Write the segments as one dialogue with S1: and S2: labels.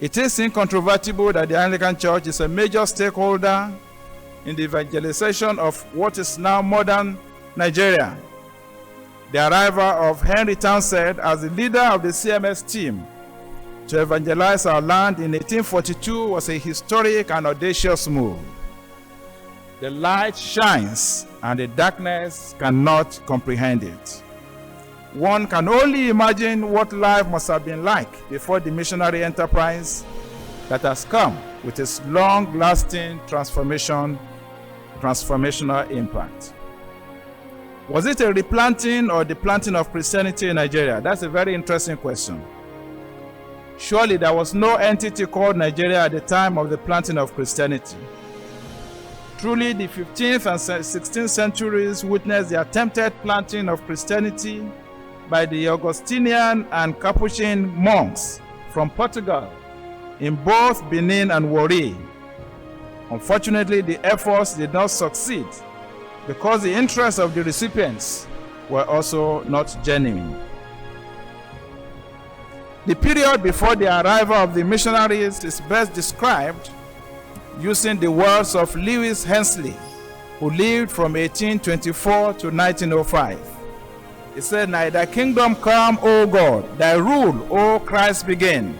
S1: It is incontrovertible that the Anglican Church is a major stakeholder in the evangelization of what is now modern Nigeria. The arrival of Henry Townsend as the leader of the CMS team to evangelize our land in 1842 was a historic and audacious move. The light shines and the darkness cannot comprehend it. One can only imagine what life must have been like before the missionary enterprise that has come with its long-lasting transformational impact. Was it a replanting or the planting of Christianity in Nigeria? That's a very interesting question. Surely there was no entity called Nigeria at the time of the planting of Christianity. Truly, the 15th and 16th centuries witnessed the attempted planting of Christianity by the Augustinian and Capuchin monks from Portugal in both Benin and Warri. Unfortunately, the efforts did not succeed because the interests of the recipients were also not genuine. The period before the arrival of the missionaries is best described using the words of Lewis Hensley, who lived from 1824 to 1905. He said, "Thy kingdom come, O God, thy rule, O Christ, begin.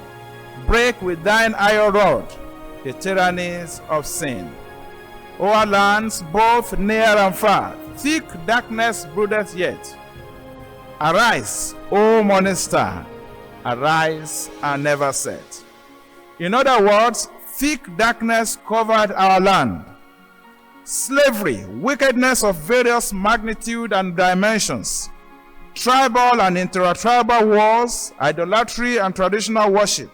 S1: Break with thine iron rod the tyrannies of sin. O our lands, both near and far, thick darkness broodeth yet. Arise, O morning star, arise and never set." In other words, thick darkness covered our land. Slavery, wickedness of various magnitude and dimensions, tribal and intertribal wars, idolatry and traditional worship,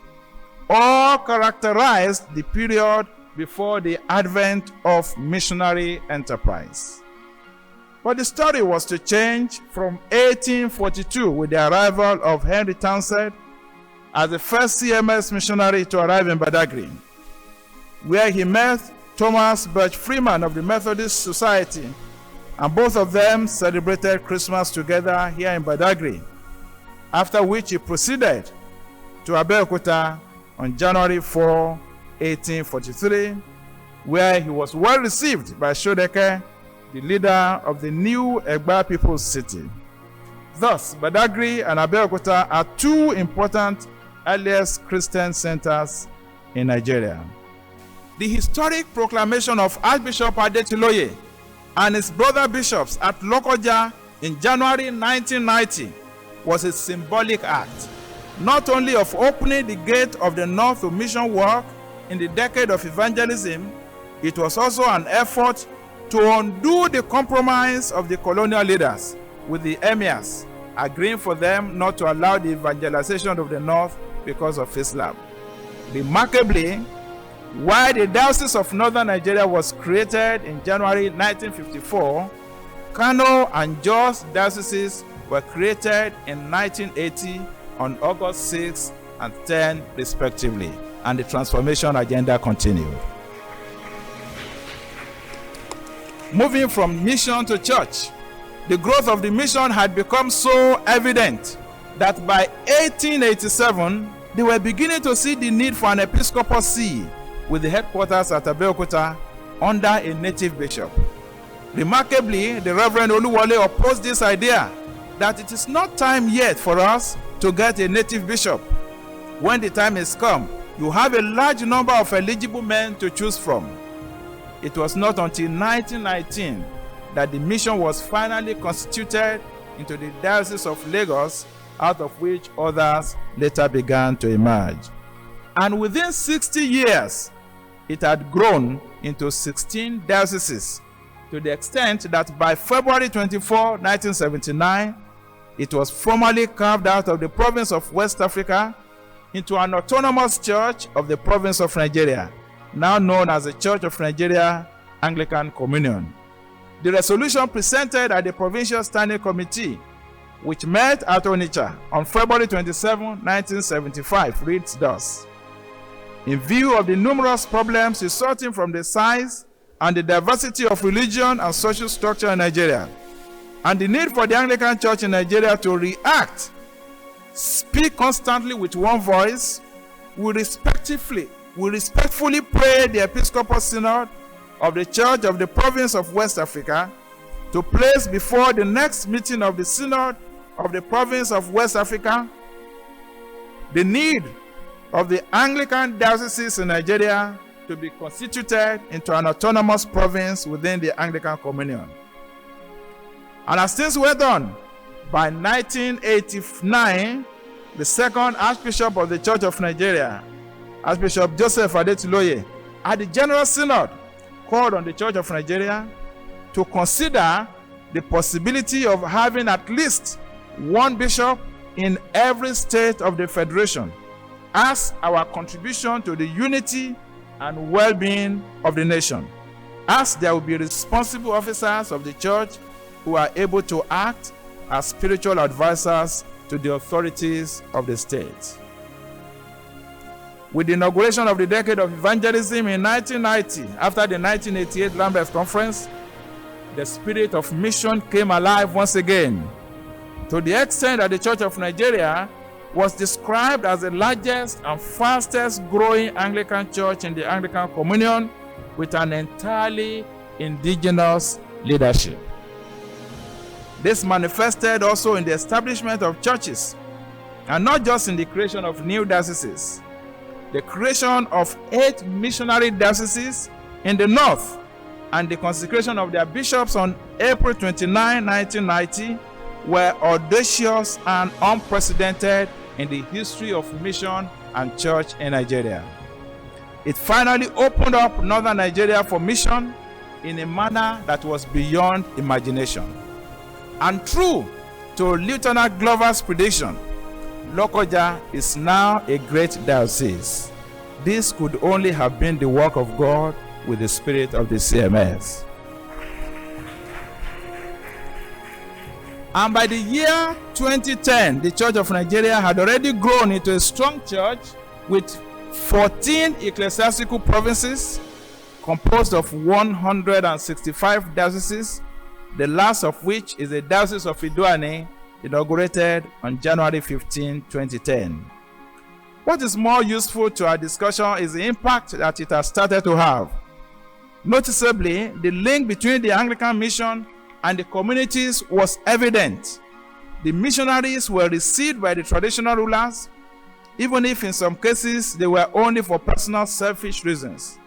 S1: all characterized the period before the advent of missionary enterprise. But the story was to change from 1842 with the arrival of Henry Townsend as the first CMS missionary to arrive in Badagry, where he met Thomas Birch Freeman of the Methodist Society, and both of them celebrated Christmas together here in Badagry, after which he proceeded to Abeokuta on January 4, 1843, where he was well received by Shodeke, the leader of the new Egba People's City. Thus, Badagry and Abeokuta are two important earliest Christian centers in Nigeria. The historic proclamation of Archbishop Adetiloye and his brother bishops at Lokoja in January 1990 was a symbolic act, not only of opening the gate of the North to mission work in the decade of evangelism, it was also an effort to undo the compromise of the colonial leaders with the emirs, agreeing for them not to allow the evangelization of the North because of Islam. Remarkably, while the Diocese of Northern Nigeria was created in January 1954, Kano and Jos dioceses were created in 1980 on August 6 and 10 respectively, and the transformation agenda continued. Moving from mission to church, the growth of the mission had become so evident that by 1887, they were beginning to see the need for an episcopal see with the headquarters at Abeokuta under a native bishop. Remarkably, the Reverend Oluwole opposed this idea that it is not time yet for us to get a native bishop. When the time is come, you have a large number of eligible men to choose from. It was not until 1919 that the mission was finally constituted into the Diocese of Lagos, out of which others later began to emerge. And within 60 years, it had grown into 16 dioceses, to the extent that by February 24, 1979, it was formally carved out of the province of West Africa into an autonomous church of the province of Nigeria, now known as the Church of Nigeria Anglican Communion. The resolution presented at the Provincial Standing Committee, which met at Onitsha on February 27, 1975, reads thus: "In view of the numerous problems resulting from the size and the diversity of religion and social structure in Nigeria, and the need for the Anglican Church in Nigeria to react, speak constantly with one voice, we respectfully pray the Episcopal Synod of the Church of the Province of West Africa to place before the next meeting of the Synod of the Province of West Africa the need of the Anglican dioceses in Nigeria to be constituted into an autonomous province within the Anglican Communion. And as things went on, by 1989, the second Archbishop of the Church of Nigeria, Archbishop Joseph Adetiloye, at the General Synod, called on the Church of Nigeria to consider the possibility of having at least one bishop in every state of the Federation as our contribution to the unity and well-being of the nation, as there will be responsible officers of the church who are able to act as spiritual advisors to the authorities of the state. With the inauguration of the Decade of Evangelism in 1990, after the 1988 Lambeth Conference, the spirit of mission came alive once again, to the extent that the Church of Nigeria was described as the largest and fastest growing Anglican church in the Anglican Communion with an entirely indigenous leadership. This manifested also in the establishment of churches, and not just in the creation of new dioceses. The creation of 8 missionary dioceses in the north and the consecration of their bishops on April 29, 1990 were audacious and unprecedented in the history of mission and church in Nigeria. It finally opened up northern Nigeria for mission in a manner that was beyond imagination. And true to Lieutenant Glover's prediction, Lokoja is now a great diocese. This could only have been the work of God with the spirit of the CMS. And by the year 2010, the Church of Nigeria had already grown into a strong church with 14 ecclesiastical provinces composed of 165 dioceses, the last of which is the Diocese of Idoani, inaugurated on January 15, 2010. What is more useful to our discussion is the impact that it has started to have. Noticeably, the link between the Anglican mission and the communities was evident. The missionaries were received by the traditional rulers, even if in some cases they were only for personal selfish reasons.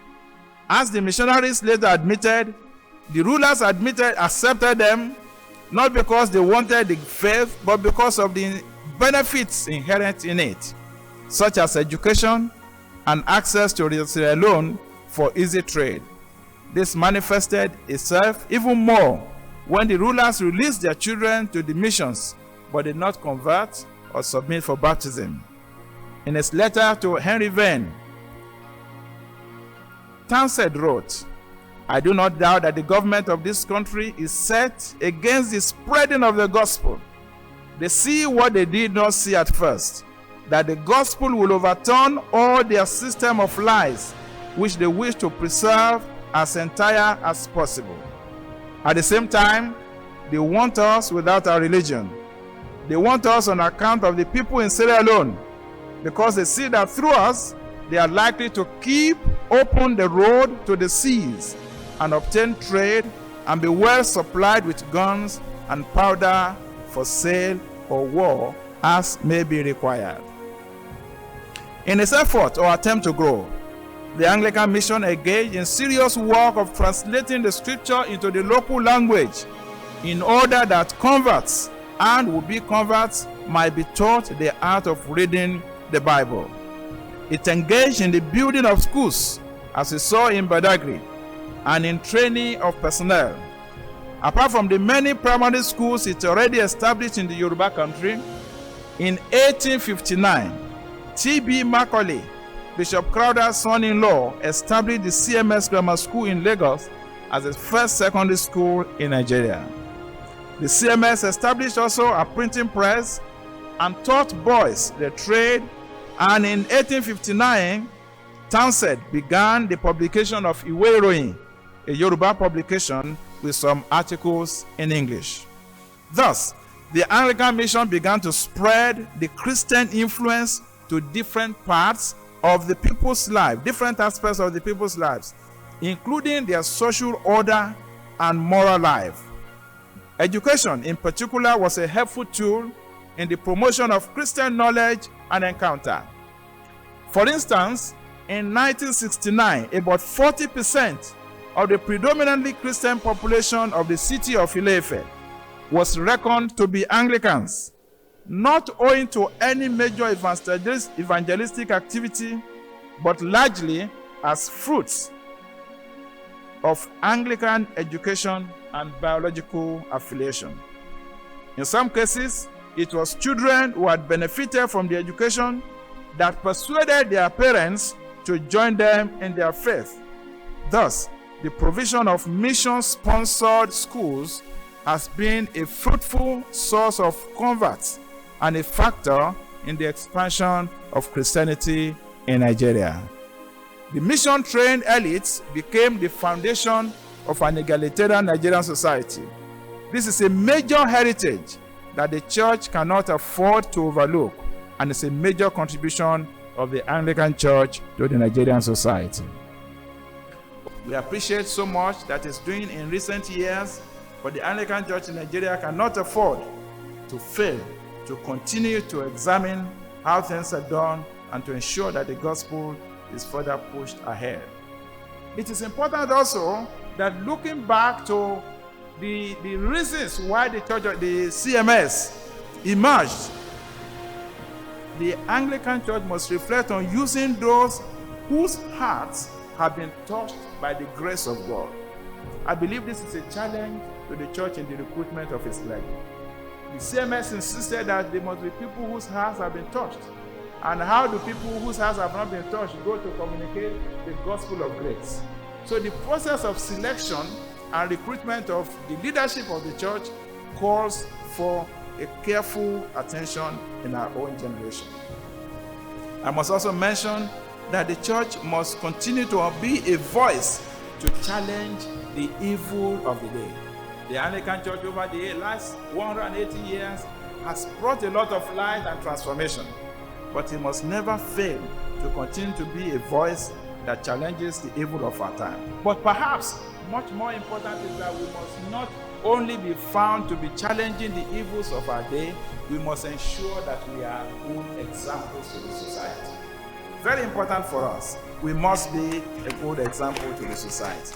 S1: As the missionaries later admitted, the rulers accepted them not because they wanted the faith, but because of the benefits inherent in it, such as education and access to Sierra Leone for easy trade. This manifested itself even more when the rulers released their children to the missions, but did not convert or submit for baptism. In his letter to Henry Vane, Townsend wrote, "I do not doubt that the government of this country is set against the spreading of the gospel. They see what they did not see at first, that the gospel will overturn all their system of lies, which they wish to preserve as entire as possible. At the same time, they want us without our religion. They want us on account of the people in Sierra Leone, because they see that through us, they are likely to keep open the road to the seas and obtain trade and be well supplied with guns and powder for sale or war as may be required." In its effort or attempt to grow, the Anglican mission engaged in serious work of translating the scripture into the local language in order that converts and would-be converts might be taught the art of reading the Bible. It engaged in the building of schools, as we saw in Badagry, and in training of personnel. Apart from the many primary schools it already established in the Yoruba country, in 1859, T.B. Macaulay, Bishop Crowder's son-in-law, established the CMS Grammar School in Lagos as the first secondary school in Nigeria. The CMS established also a printing press and taught boys the trade, and in 1859, Townsend began the publication of Iwe Iroyin, a Yoruba publication with some articles in English. Thus, the Anglican mission began to spread the Christian influence to different parts of the people's life, different aspects of the people's lives, including their social order and moral life. Education, in particular, was a helpful tool in the promotion of Christian knowledge and encounter. For instance, in 1969, about 40% of the predominantly Christian population of the city of Ile-Ife was reckoned to be Anglicans, not owing to any major evangelistic activity, but largely as fruits of Anglican education and biological affiliation. In some cases, it was children who had benefited from the education that persuaded their parents to join them in their faith. Thus, the provision of mission-sponsored schools has been a fruitful source of converts and a factor in the expansion of Christianity in Nigeria. The mission-trained elites became the foundation of an egalitarian Nigerian society. This is a major heritage that the church cannot afford to overlook, and it's a major contribution of the Anglican Church to the Nigerian society. We appreciate so much that it's doing in recent years, but the Anglican Church in Nigeria cannot afford to fail to continue to examine how things are done and to ensure that the gospel is further pushed ahead. It is important also that looking back to the reasons why the church, the CMS emerged, the Anglican Church must reflect on using those whose hearts have been touched by the grace of God. I believe this is a challenge to the church in the recruitment of its clergy. The CMS insisted that there must be people whose hearts have been touched. And how do people whose hearts have not been touched go to communicate the gospel of grace? So the process of selection and recruitment of the leadership of the church calls for a careful attention in our own generation. I must also mention that the church must continue to be a voice to challenge the evil of the day. The Anglican Church over the last 180 years has brought a lot of light and transformation, but it must never fail to continue to be a voice that challenges the evil of our time. But perhaps much more important is that we must not only be found to be challenging the evils of our day, we must ensure that we are good examples to the society. Very important for us. We must be a good example to the society.